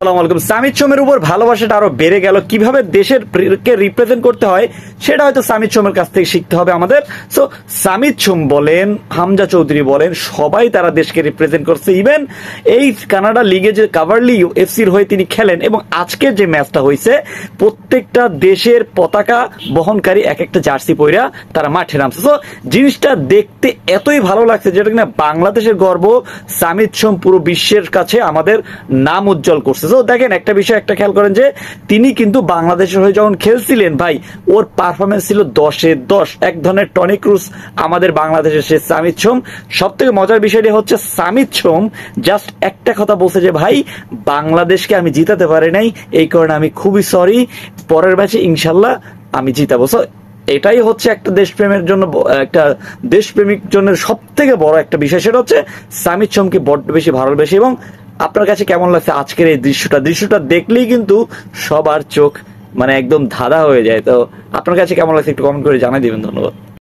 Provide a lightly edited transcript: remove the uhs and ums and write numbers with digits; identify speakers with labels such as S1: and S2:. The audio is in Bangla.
S1: আসসালামু আলাইকুম। সামিদ সোমের উপর ভালোবাসাটা আরো বেড়ে গেল, কিভাবে দেশের কে রিপ্রেজেন্ট করতে হয় সেটা হয়তো সামিদ সোমের কাছ থেকে শিখতে হবে আমাদের। সো সামিদ সোম বলেন, হামজা চৌধুরী বলেন, সবাই তারা দেশকে রিপ্রেজেন্ট করছে। ইভেন এই কানাডা লিগে যে কাভারলি এফসির হয়ে তিনি খেলেন এবং আজকের যে ম্যাচটা হয়েছে প্রত্যেকটা দেশের পতাকা বহনকারী এক একটা জার্সি পইরা তারা মাঠে নামছে। সো জিনিসটা দেখতে এতই ভালো লাগছে যেটা কিনা বাংলাদেশের গর্ব। সামিদ সোম পুরো বিশ্বের কাছে আমাদের নাম উজ্জ্বল করছে। তো দেখেন একটা বিষয় একটা খেয়াল করেন যে তিনি কিন্তু বাংলাদেশের হয়ে যখন খেলছিলেন ভাই, ওর পারফরমেন্স ছিল 10-এ 10, এক ধরনের টনি ক্রুজ আমাদের বাংলাদেশের সে সামিদ সোম। সব থেকে মজার বিষয়টি হচ্ছে সামিদ সোম জাস্ট একটা কথা বলছে যে ভাই বাংলাদেশকে আমি জিতাতে পারি নাই, এই কারণে আমি খুবই সরি, পরের ম্যাচে ইনশাল্লাহ আমি জিতাবো। সো এটাই হচ্ছে একটা দেশপ্রেমের জন্য, একটা দেশপ্রেমিক জন্য সব থেকে বড় একটা বিষয়, সেটা হচ্ছে সামিদ সোমকে বড্ড বেশি ভালোবেসে। এবং আপনার কাছে কেমন লাগছে আজকের এই দৃশ্যটা দেখলেই কিন্তু সবার চোখ মানে একদম ধাঁধা হয়ে যায়। তো আপনার কাছে কেমন লাগছে একটু কমেন্ট করে জানাই দিবেন। ধন্যবাদ।